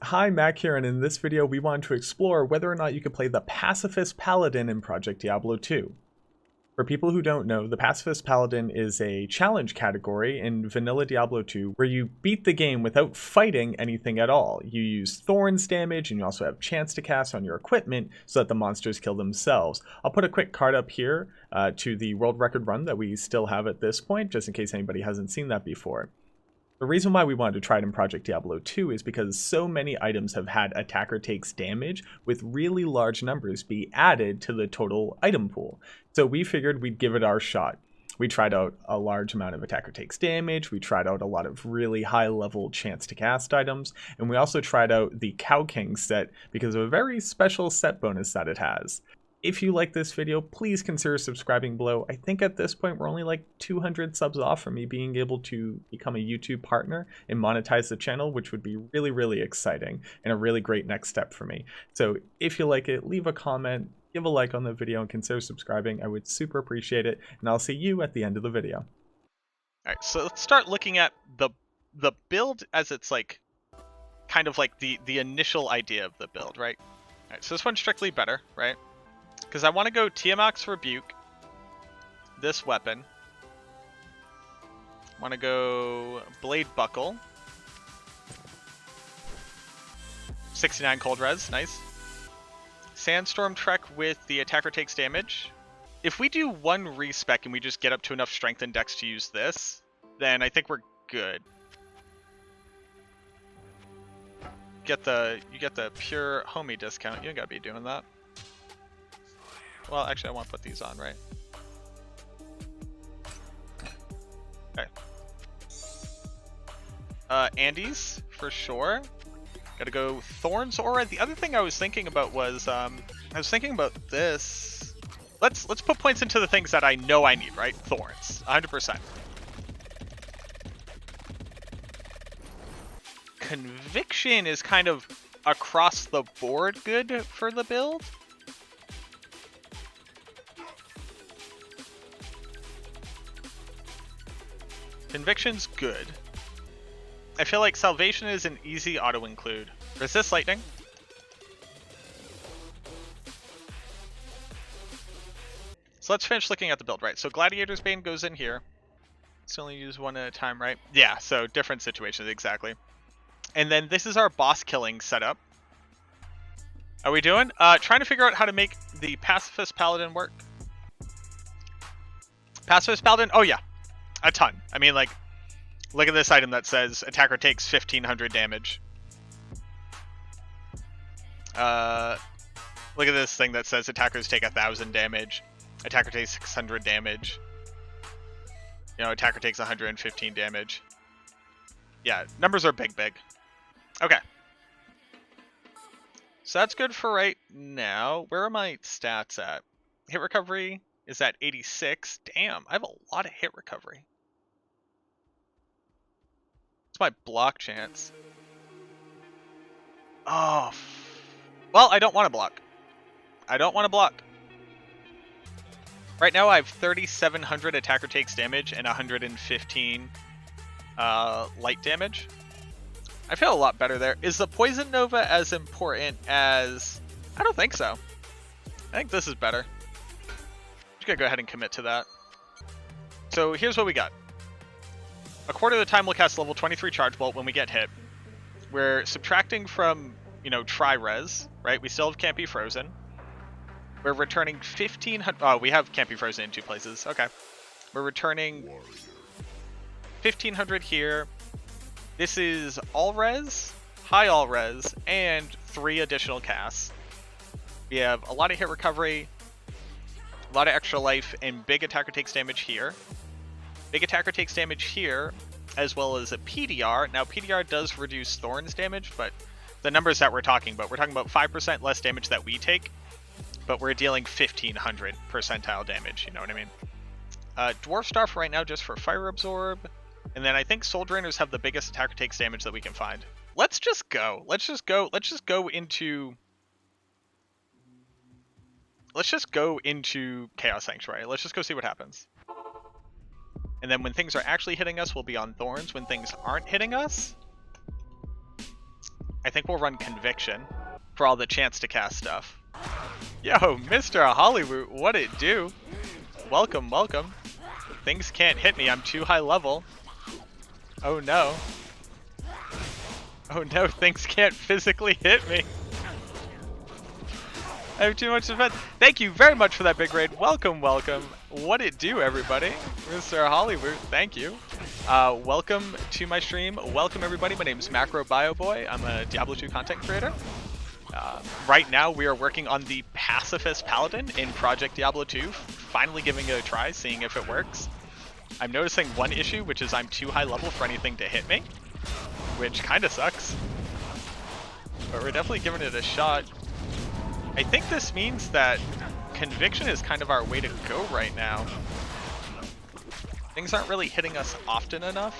Hi, Mac here, and in this video we want to explore whether or not you can play the Pacifist Paladin in Project Diablo 2. For people who don't know, the Pacifist Paladin is a challenge category in vanilla Diablo 2 where you beat the game without fighting anything at all. You use Thorns Damage, and you also have chance to cast on your equipment so that the monsters kill themselves. I'll put a quick card up here to the world record run that we still have at this point, just in case anybody hasn't seen that before. The reason why we wanted to try it in Project Diablo 2 is because so many items have had attacker takes damage with really large numbers be added to the total item pool. So we figured we'd give it our shot. We tried out a large amount of attacker takes damage, we tried out a lot of really high level chance to cast items, and we also tried out the King set because of a very special set bonus that it has. If you like this video, please consider subscribing below. I think at this point we're only like 200 subs off from me being able to become a YouTube partner and monetize the channel, which would be really, really exciting and a really great next step for me. So if you like it, leave a comment, give a like on the video, and consider subscribing. I would super appreciate it, and I'll see you at the end of the video. Alright, so let's start looking at the build as it's like kind of like the initial idea of the build, right? Alright, so this one's strictly better, right? Because I want to go Tiamat's Rebuke, this weapon. I want to go Blade Buckle. 69 cold res, nice. Sandstorm Trek with the attacker takes damage. If we do one respec and we just get up to enough strength and dex to use this, then I think we're good. You get the pure homie discount. You ain't gotta be doing that. Well, actually, I want to put these on, right? Okay. Andes, for sure. Gotta go Thorns Aura. The other thing I was thinking about was, I was thinking about this. Let's put points into the things that I know I need, right? Thorns, 100%. Conviction is kind of across the board good for the build. Conviction's good. I feel like Salvation is an easy auto-include. Resist Lightning. So let's finish looking at the build, right? So Gladiator's Bane goes in here. Let's only use one at a time, right? Yeah, so different situations, exactly. And then this is our boss killing setup. Are we doing? Trying to figure out how to make the Pacifist Paladin work. Pacifist Paladin? Oh yeah. A ton. I mean, like, look at this item that says attacker takes 1500 damage. Look at this thing that says attackers take 1000 damage. Attacker takes 600 damage. You know, attacker takes 115 damage. Yeah, numbers are big, big. Okay. So that's good for right now. Where are my stats at? Hit recovery is at 86. Damn, I have a lot of hit recovery. What's my block chance? Oh. Well, I don't want to block. I don't want to block. Right now I have 3700 attacker takes damage and 115 light damage. I feel a lot better there. Is the Poison Nova as important as... I don't think so. I think this is better. Just gotta go ahead and commit to that. So here's what we got. A quarter of the time we'll cast level 23 Charge Bolt when we get hit. We're subtracting from, you know, Tri-Res, right? We still can't be frozen. We're returning 1500... Oh, we have can't be frozen in 2 places. Okay. We're returning 1500 here. This is all res, high all res, and 3 additional casts. We have a lot of hit recovery, a lot of extra life, and big attacker takes damage here. Big attacker takes damage here, as well as a PDR. Now, PDR does reduce Thorns damage, but the numbers that we're talking about 5% less damage that we take, but we're dealing 1500 percentile damage, you know what I mean? Dwarf Staff right now just for Fire Absorb. And then I think Soul Drainers have the biggest attacker takes damage that we can find. Let's just go. Let's just go into Chaos Sanctuary. Let's just go see what happens. And then when things are actually hitting us, we'll be on Thorns. When things aren't hitting us, I think we'll run Conviction for all the chance to cast stuff. Yo, Mr. Hollywood, what it do? Welcome, welcome. Things can't hit me, I'm too high level. Oh no. Oh no, things can't physically hit me. I have too much defense. Thank you very much for that big raid. Welcome, welcome. What it do, everybody? Mr. Hollywood, thank you. Welcome to my stream. Welcome, everybody. My name is Macro Bio Boy. I'm a Diablo 2 content creator. Right now, we are working on the Pacifist Paladin in Project Diablo 2. Finally giving it a try, seeing if it works. I'm noticing one issue, which is I'm too high level for anything to hit me, which kind of sucks. But we're definitely giving it a shot. I think this means that Conviction is kind of our way to go right now. Things aren't really hitting us often enough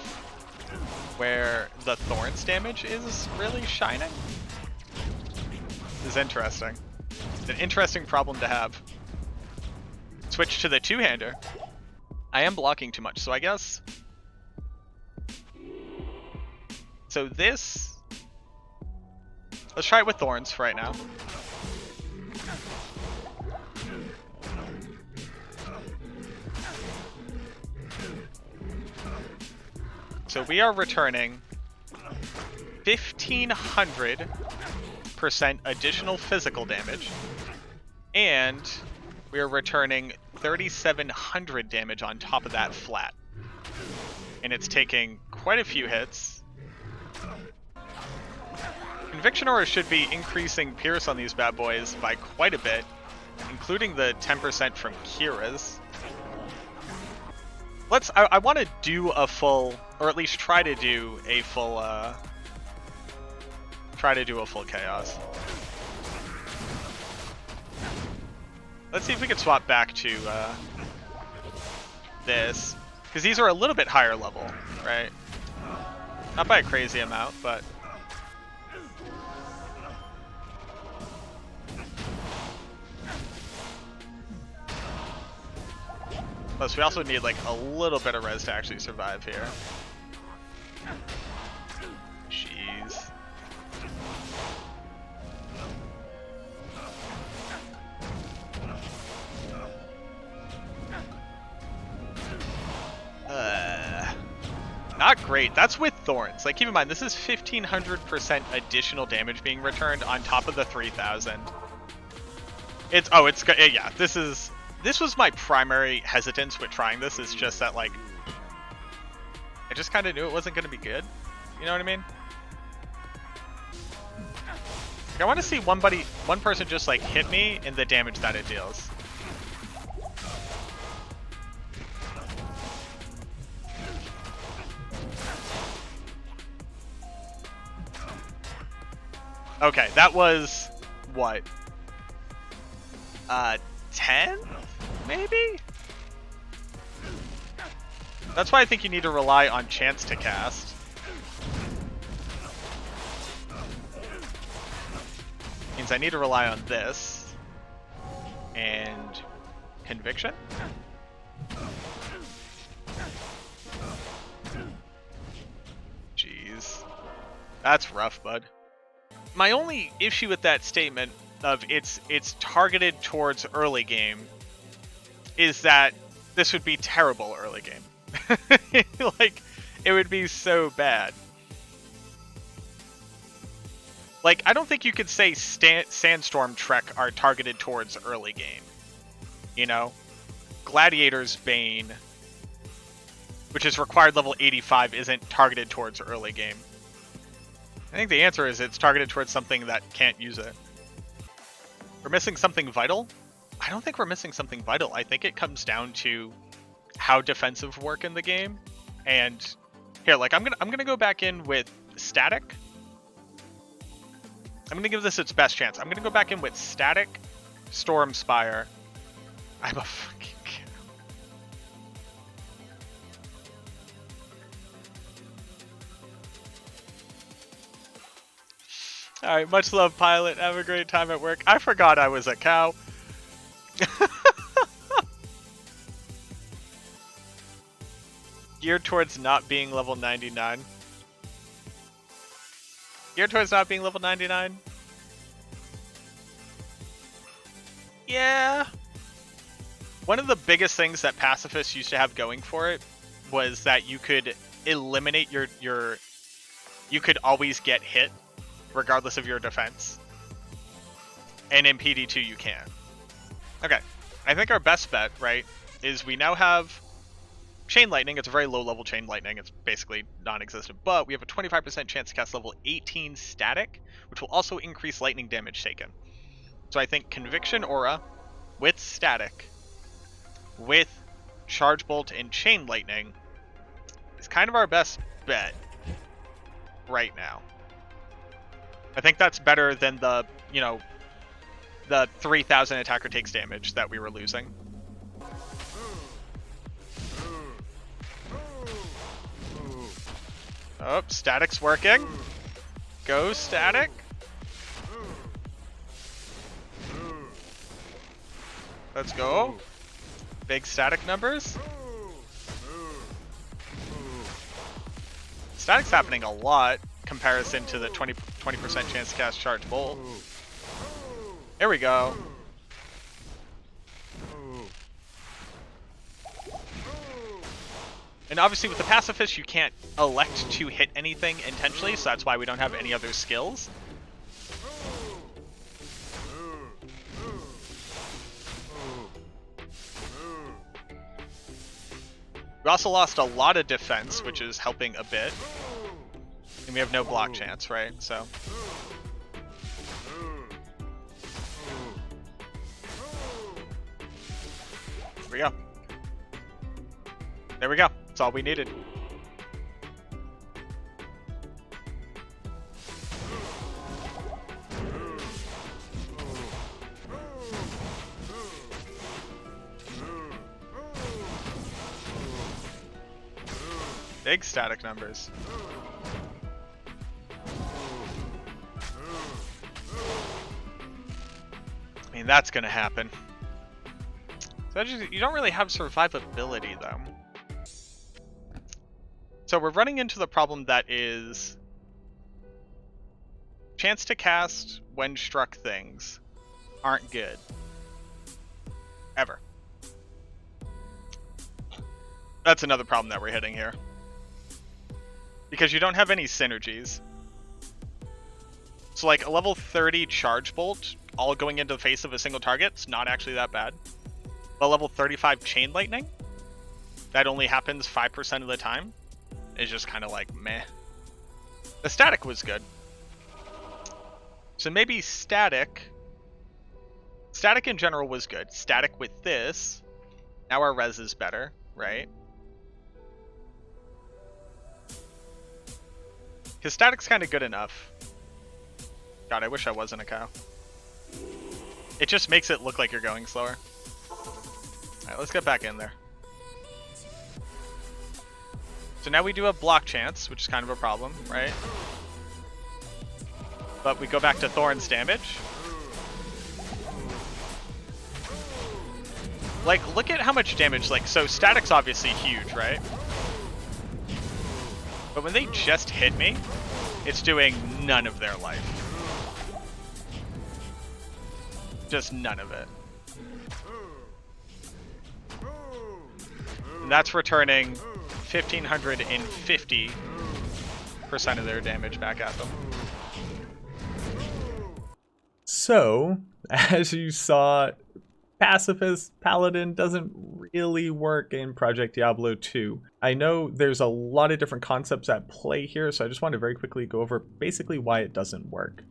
where the Thorns Damage is really shining. This is interesting. It's an interesting problem to have. Switch to the two-hander. I am blocking too much, so I guess... So this... Let's try it with Thorns for right now. So we are returning 1,500% additional physical damage, and we are returning 3,700 damage on top of that flat. And it's taking quite a few hits. Conviction Aura should be increasing Pierce on these bad boys by quite a bit, including the 10% from Kira's. I want to do a full, or at least try to do a full chaos. Let's see if we can swap back to this, because these are a little bit higher level, right? Not by a crazy amount, but... Plus, we also need like a little bit of res to actually survive here. Jeez. Not great. That's with Thorns. Like, keep in mind, this is 1,500% additional damage being returned on top of the 3,000. Yeah, this was my primary hesitance with trying this, is just that, like, I just kind of knew it wasn't going to be good. You know what I mean? Like, I want to see one person just, like, hit me and the damage that it deals. Okay, that was, what? 10? Maybe? That's why I think you need to rely on chance to cast. Means I need to rely on this. And Conviction? Jeez. That's rough, bud. My only issue with that statement of it's targeted towards early game is that this would be terrible early game. Like, it would be so bad. Like, I don't think you could say Sandstorm Trek are targeted towards early game. You know? Gladiator's Bane, which is required level 85, isn't targeted towards early game. I think the answer is it's targeted towards something that can't use it. We're missing something vital? I don't think we're missing something vital. I think it comes down to how defensive work in the game. And here, like, I'm gonna go back in with Static. I'm gonna give this its best chance. I'm gonna go back in with Static, Storm Spire. I'm a fucking cow. Alright, much love, Pilot. Have a great time at work. I forgot I was a cow. Geared towards not being level 99. geared towards not being level 99. Yeah. One of the biggest things that Pacifist used to have going for it was that you could eliminate your you could always get hit regardless of your defense. And in PD2 you can. Okay. I think our best bet, right, is we now have Chain Lightning. It's a very low level Chain Lightning. It's basically non-existent. But we have a 25% chance to cast level 18 static, which will also increase lightning damage taken. So I think Conviction Aura with static, with Charge Bolt and Chain Lightning is kind of our best bet right now. I think that's better than the, you know, the 3,000 attacker takes damage that we were losing. Oh, static's working. Go static. Let's go. Big static numbers. Static's happening a lot comparison to the 20% chance to cast Charge Bolt. There we go. And obviously with the Pacifist you can't elect to hit anything intentionally, so that's why we don't have any other skills. We also lost a lot of defense, which is helping a bit. And we have no block chance, right? So. There we go. There we go. That's all we needed. Big static numbers. I mean, that's gonna happen. So you don't really have survivability, though. So we're running into the problem that is chance to cast when struck things aren't good. Ever. That's another problem that we're hitting here. Because you don't have any synergies. So like a level 30 Charge Bolt, all going into the face of a single target, it's not actually that bad. But level 35 Chain Lightning, that only happens 5% of the time, is just kind of like meh. The static was good. So maybe static. Static in general was good. Static with this. Now our res is better, right? Because static's kind of good enough. God, I wish I wasn't a cow. It just makes it look like you're going slower. Alright, let's get back in there. So now we do have block chance, which is kind of a problem, right? But we go back to Thorns Damage. Like, look at how much damage, like, so static's obviously huge, right? But when they just hit me, it's doing none of their life. Just none of it. And that's returning 1,550% of their damage back at them. So, as you saw, Pacifist Paladin doesn't really work in Project Diablo 2. I know there's a lot of different concepts at play here, so I just want to very quickly go over basically why it doesn't work.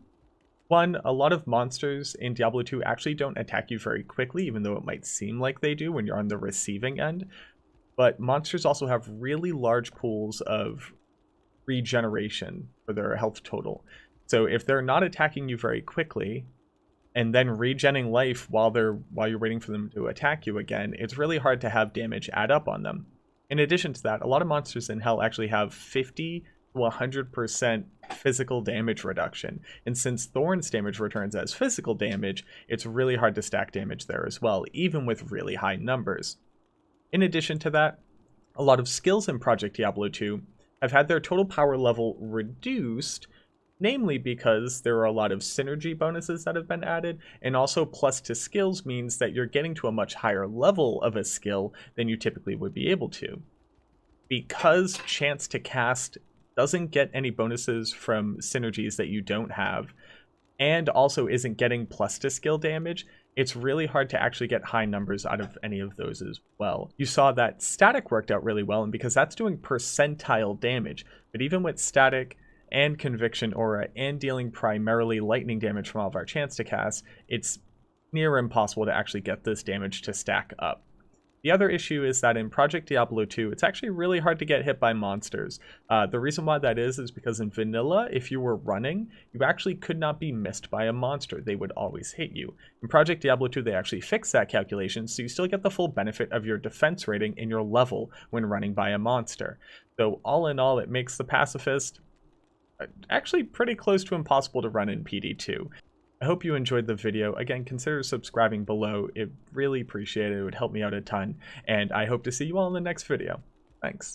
One, a lot of monsters in Diablo 2 actually don't attack you very quickly, even though it might seem like they do when you're on the receiving end. But monsters also have really large pools of regeneration for their health total. So if they're not attacking you very quickly, and then regenning life while you're waiting for them to attack you again, it's really hard to have damage add up on them. In addition to that, a lot of monsters in Hell actually have 50 to 100% physical damage reduction. And since Thorns damage returns as physical damage, it's really hard to stack damage there as well, even with really high numbers. In addition to that, a lot of skills in Project Diablo 2 have had their total power level reduced namely because there are a lot of synergy bonuses that have been added, and also plus to skills means that you're getting to a much higher level of a skill than you typically would be able to. Because chance to cast doesn't get any bonuses from synergies that you don't have, and also isn't getting plus to skill damage, it's really hard to actually get high numbers out of any of those as well. You saw that static worked out really well, and because that's doing percentile damage, but even with static and conviction aura and dealing primarily lightning damage from all of our chance to cast, it's near impossible to actually get this damage to stack up. The other issue is that in Project Diablo 2, it's actually really hard to get hit by monsters. The reason why that is because in vanilla, if you were running, you actually could not be missed by a monster. They would always hit you. In Project Diablo 2, they actually fixed that calculation, so you still get the full benefit of your defense rating and your level when running by a monster. So all in all, it makes the Pacifist actually pretty close to impossible to run in PD2. I hope you enjoyed the video. Again, consider subscribing below. It really appreciate it. It would help me out a ton. And I hope to see you all in the next video. Thanks.